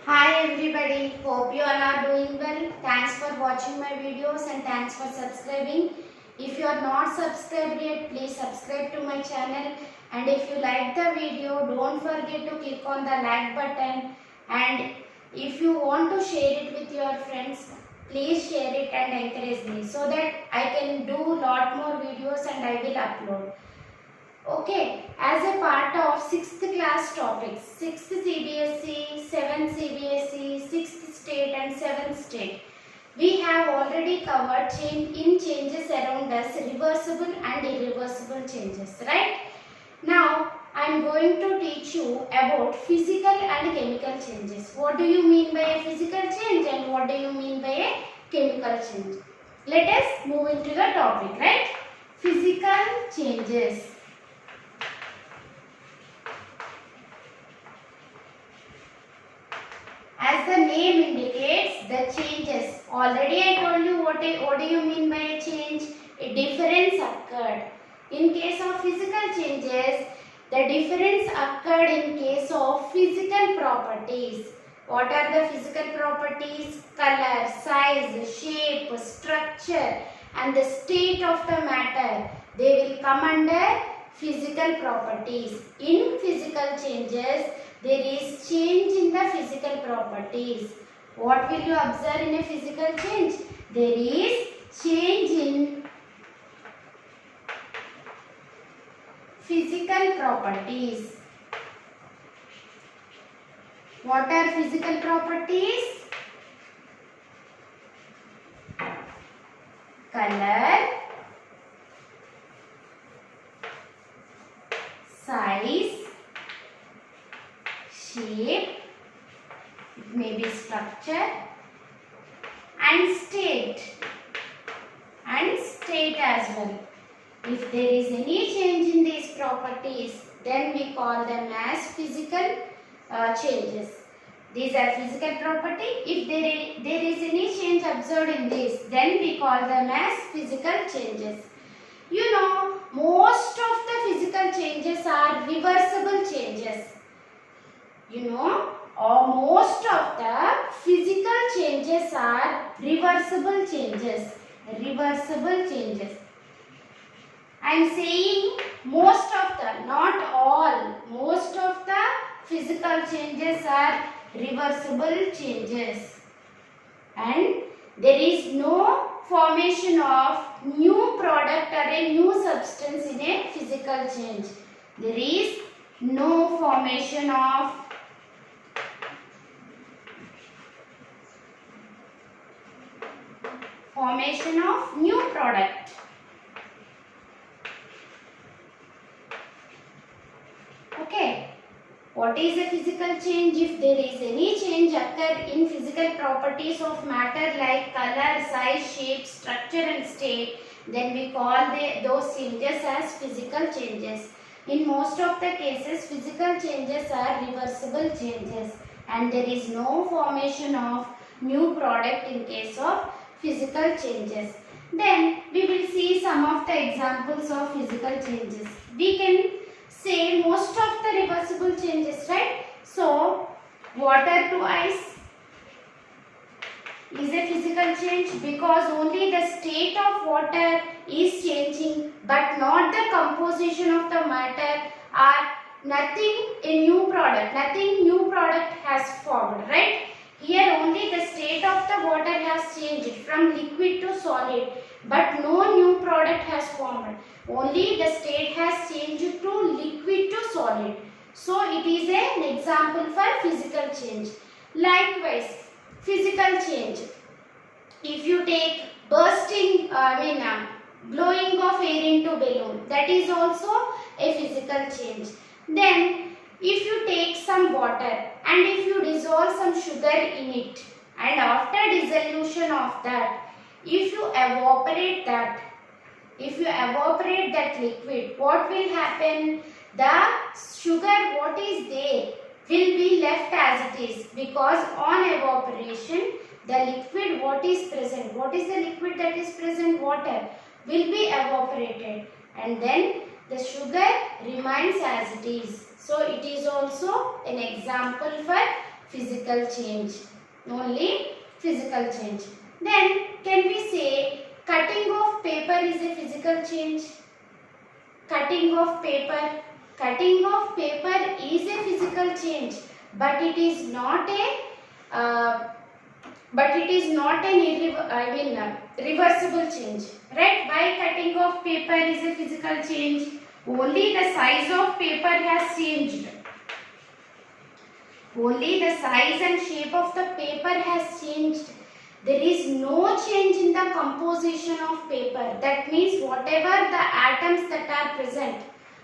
Hi everybody, hope you all are doing well. Thanks for watching my videos and thanks for subscribing. If you are not subscribed yet, please subscribe to my channel, and if you like the video, don't forget to click on the like button, and if you want to share it with your friends, please share it and encourage me so that I can do lot more videos and I will upload. Okay, as a part of 6th class topics, 6th CBSE, 7th CBSE, 6th state and 7th state, we have already covered changes around us, reversible and irreversible changes, right? Now, I am going to teach you about physical and chemical changes. What do you mean by a physical change and what do you mean by a chemical change? Let us move into the topic, right? Physical changes. As the name indicates, the changes. Already I told you what do you mean by a change? A difference occurred. In case of physical changes, the difference occurred in case of physical properties. What are the physical properties? Color, size, shape, structure and the state of the matter. They will come under physical properties. In physical changes, there is change in the physical properties. What will you observe in a physical change? There is change in physical properties. What are physical properties? Color, size, shape, it may be structure and state as well. If there is any change in these properties, then we call them as physical changes. These are physical property. If there is any change observed in this, then we call them as physical changes. You know, most of the physical changes are reversible changes. You know, most of the physical changes are reversible changes. Reversible changes. I am saying most of the, not all. Most of the physical changes are reversible changes. And there is no formation of new product or a new substance in a physical change. There is no formation of new product. Okay. What is a physical change? If there is any change occur in physical properties of matter like color, size, shape, structure and state, then we call those changes as physical changes. In most of the cases, physical changes are reversible changes and there is no formation of new product in case of physical changes. Then we will see some of the examples of physical changes. We can say most of the reversible changes, right? So, water to ice is a physical change because only the state of water is changing but not the composition of the matter, or nothing new product has formed, right? Here only the state of the water has changed from liquid to solid, but no new product has formed. Only the state has changed to liquid to solid. So it is an example for physical change. Likewise, physical change. If you take blowing of air into balloon, that is also a physical change. Then if you take some water and if you dissolve some sugar in it, and after dissolution of that, if you evaporate that liquid, what will happen? The sugar what is there will be left as it is, because on evaporation the liquid what is present, what is the liquid that is present? Water will be evaporated and then the sugar remains as it is. So it is also an example for physical change. Only physical change. Then can we say cutting of paper is a physical change? Cutting of paper. Cutting of paper is a physical change, but it is not a reversible change, right? Why cutting of paper is a physical change? Only the size of paper has changed. Only the size and shape of the paper has changed. There is no change in the composition of paper. That means whatever the atoms that are present,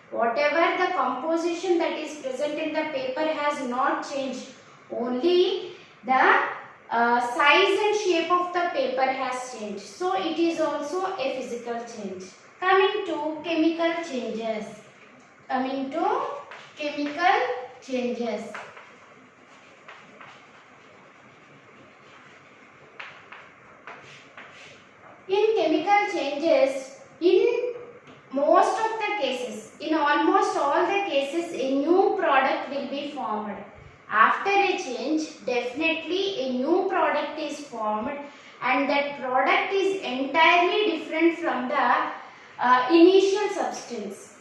whatever the composition that is present in the paper has not changed. Only the size and shape of the paper has changed. So it is also a physical change. Coming to chemical changes. Coming to chemical changes. In chemical changes, in most of the cases, in almost all the cases, a new product will be formed. After a change, definitely a new product is formed, and that product is entirely different from the initial substance.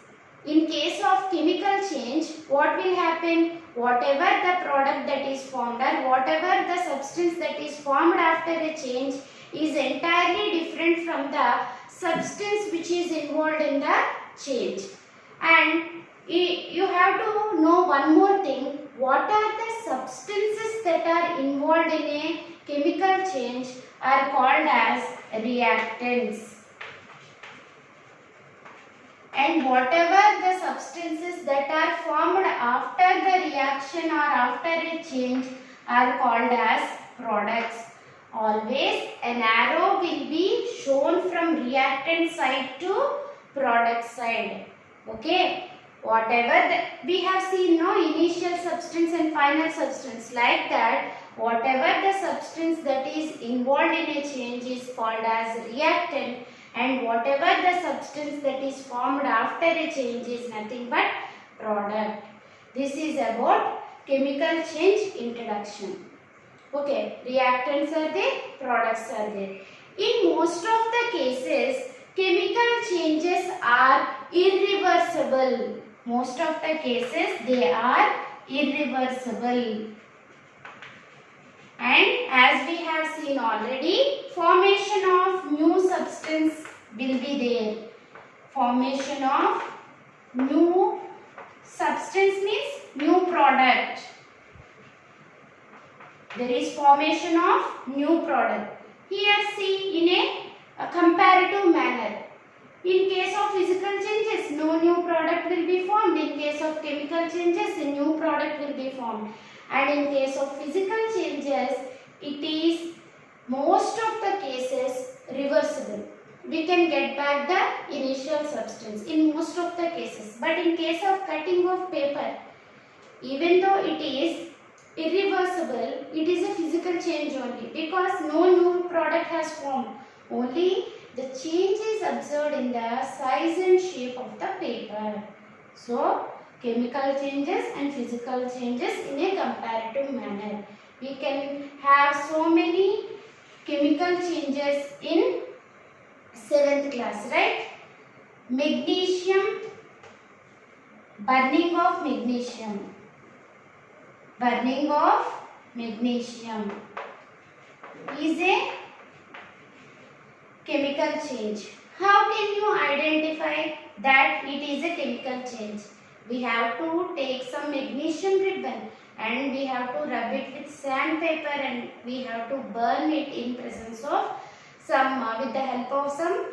In case of chemical change, what will happen? Whatever the product that is formed or whatever the substance that is formed after a change is entirely different from the substance which is involved in the change. And you have to know one more thing. What are the substances that are involved in a chemical change are called as reactants. And whatever the substances that are formed after the reaction or after a change are called as products. Always an arrow will be shown from reactant side to product side. Okay. Whatever we have seen, no, initial substance and final substance, like that, whatever the substance that is involved in a change is called as reactant, and whatever the substance that is formed after a change is nothing but product. This is about chemical change introduction. Okay, reactants are there, products are there. In most of the cases, chemical changes are irreversible. Most of the cases, they are irreversible. And as we have seen already, formation of new substance will be there. Formation of new substance means new product. There is formation of new product. Here see in a comparative manner. In case of physical changes, no new product will be formed. In case of chemical changes, a new product will be formed. And in case of physical changes, it is most of the cases reversible. We can get back the initial substance in most of the cases. But in case of cutting of paper, even though it is irreversible, it is a physical change only, because no new product has formed. Only the change is observed in the size and shape of the paper. So, chemical changes and physical changes in a comparative manner. We can have so many chemical changes in 7th class, right? Magnesium, burning of magnesium. Burning of magnesium is a chemical change. How can you identify that it is a chemical change? We have to take some magnesium ribbon and we have to rub it with sandpaper and we have to burn it in presence of some with the help of some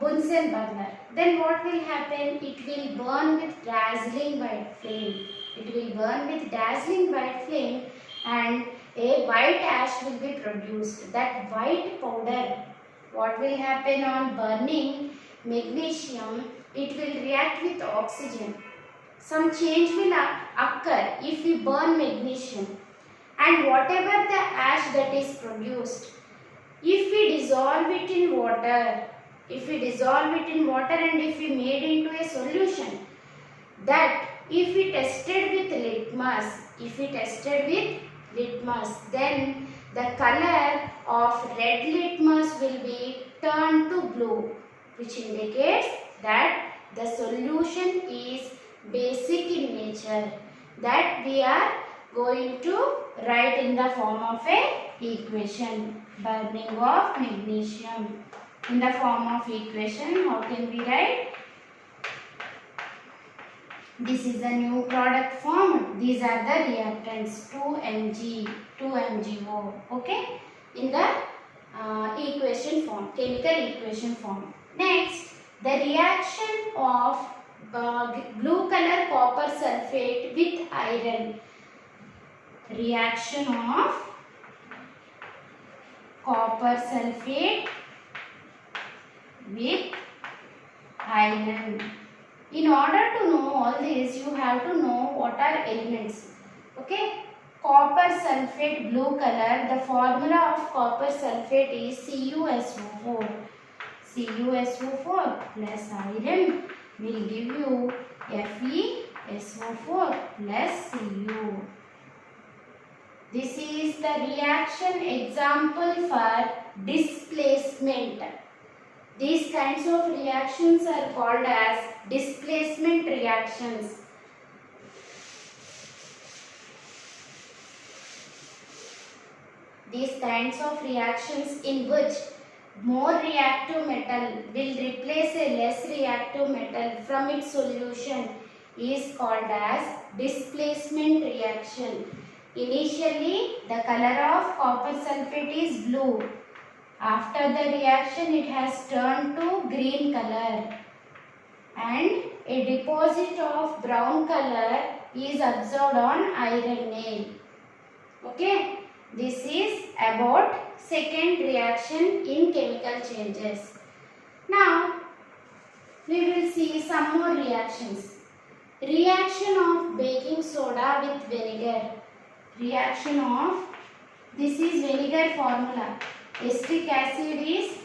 Bunsen burner. Then what will happen? It will burn with dazzling white flame. It will burn with dazzling white flame and a white ash will be produced. That white powder, what will happen on burning magnesium? It will react with oxygen. Some change will occur if we burn magnesium. And whatever the ash that is produced, if we dissolve it in water, and if we made into a solution, that if we tested with litmus, if we tested with litmus, then the color of red litmus will be turned to blue, which indicates that the solution is basic in nature, that we are going to write in the form of a equation. Burning of magnesium. In the form of equation, how can we write? This is a new product form. These are the reactants 2Mg, 2MgO. Okay? In the equation form, chemical equation form. Next, the reaction of blue color copper sulfate with iron. Reaction of copper sulfate with iron. In order to know all this, you have to know what are elements. Okay? Copper sulfate blue color, the formula of copper sulfate is CuSO4. CuSO4 plus iron will give you FeSO4 plus Cu. This is the reaction example for displacement. These kinds of reactions are called as displacement reactions. These kinds of reactions in which more reactive metal will replace a less reactive metal from its solution is called as displacement reaction. Initially, the color of copper sulfate is blue. After the reaction, it has turned to green color, and a deposit of brown color is observed on iron nail. Okay, this is about second reaction in chemical changes. Now, we will see some more reactions. Reaction of baking soda with vinegar. Reaction of, this is vinegar formula. Acetic acid is,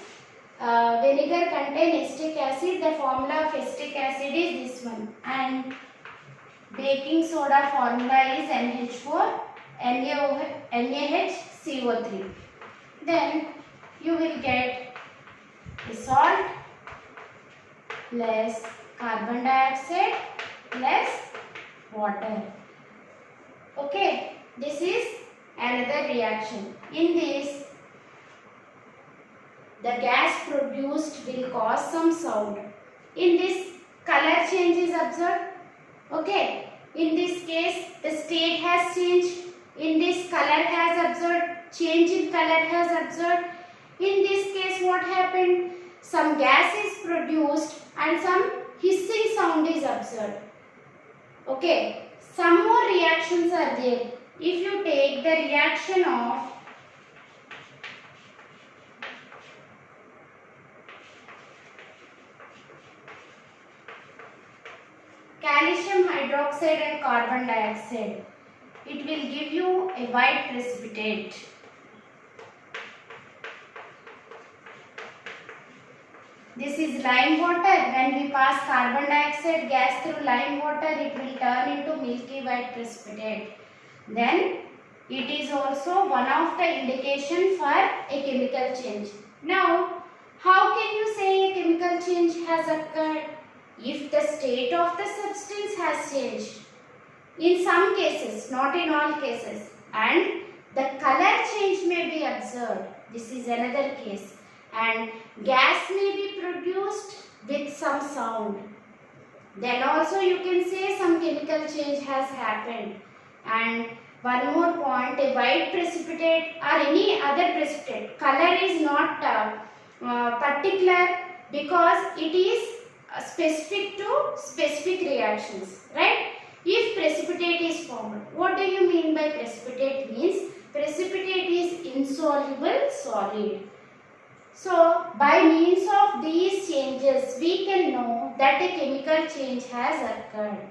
vinegar contain acetic acid, the formula of acetic acid is this one, and baking soda formula is NH4, NaHCO3. Then you will get a salt plus carbon dioxide plus water. Okay, this is another reaction. In this, the gas produced will cause some sound. In this, color change is observed. Okay, in this case, the state has changed. In this, color has observed. Change in color has observed. In this case, what happened? Some gas is produced and some hissing sound is observed. Okay, some more reactions are there. If you take the reaction of calcium hydroxide and carbon dioxide, it will give you a white precipitate. This is lime water. When we pass carbon dioxide gas through lime water, it will turn into milky white precipitate. Then it is also one of the indication for a chemical change. Now, how can you say a chemical change has occurred? If the state of the substance has changed. In some cases, not in all cases, and the color change may be observed. This is another case. And gas may be produced with some sound. Then also you can say some chemical change has happened. And one more point, a white precipitate or any other precipitate, color is not particular because it is specific to specific reactions, right? If precipitate is formed, what do you mean by precipitate? Means precipitate is insoluble solid. So, by means of these changes, we can know that a chemical change has occurred.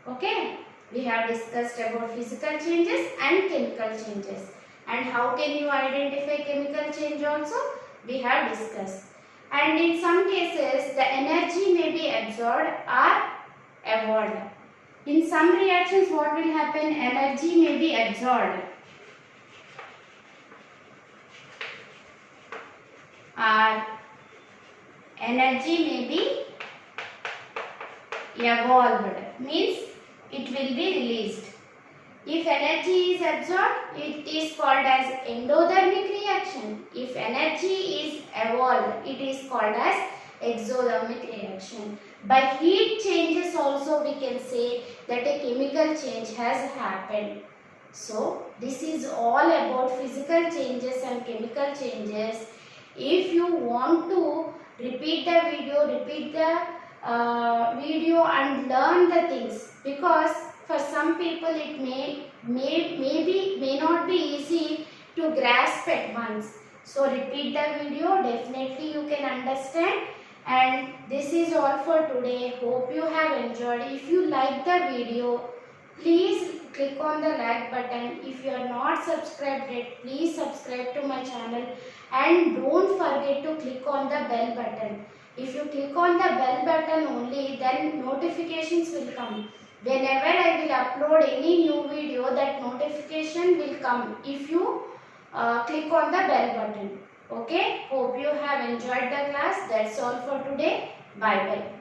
Okay? We have discussed about physical changes and chemical changes. And how can you identify chemical change also? We have discussed. And in some cases, the energy may be absorbed or evolved. In some reactions, what will happen? Energy may be absorbed or energy may be evolved, means it will be released. If energy is absorbed, it is called as endothermic reaction. If energy is evolved, it is called as exothermic reaction. By heat changes also we can say that a chemical change has happened. So this is all about physical changes and chemical changes. If you want to repeat the video and learn the things, because for some people it may not be easy to grasp at once. So repeat the video, definitely you can understand. And this is all for today. Hope you have enjoyed. If you like the video, please click on the like button. If you are not subscribed yet, please subscribe to my channel and don't forget to click on the bell button. If you click on the bell button only, then notifications will come. Whenever I will upload any new video, that notification will come if you click on the bell button. Okay, hope you have enjoyed the class. That's all for today. Bye bye.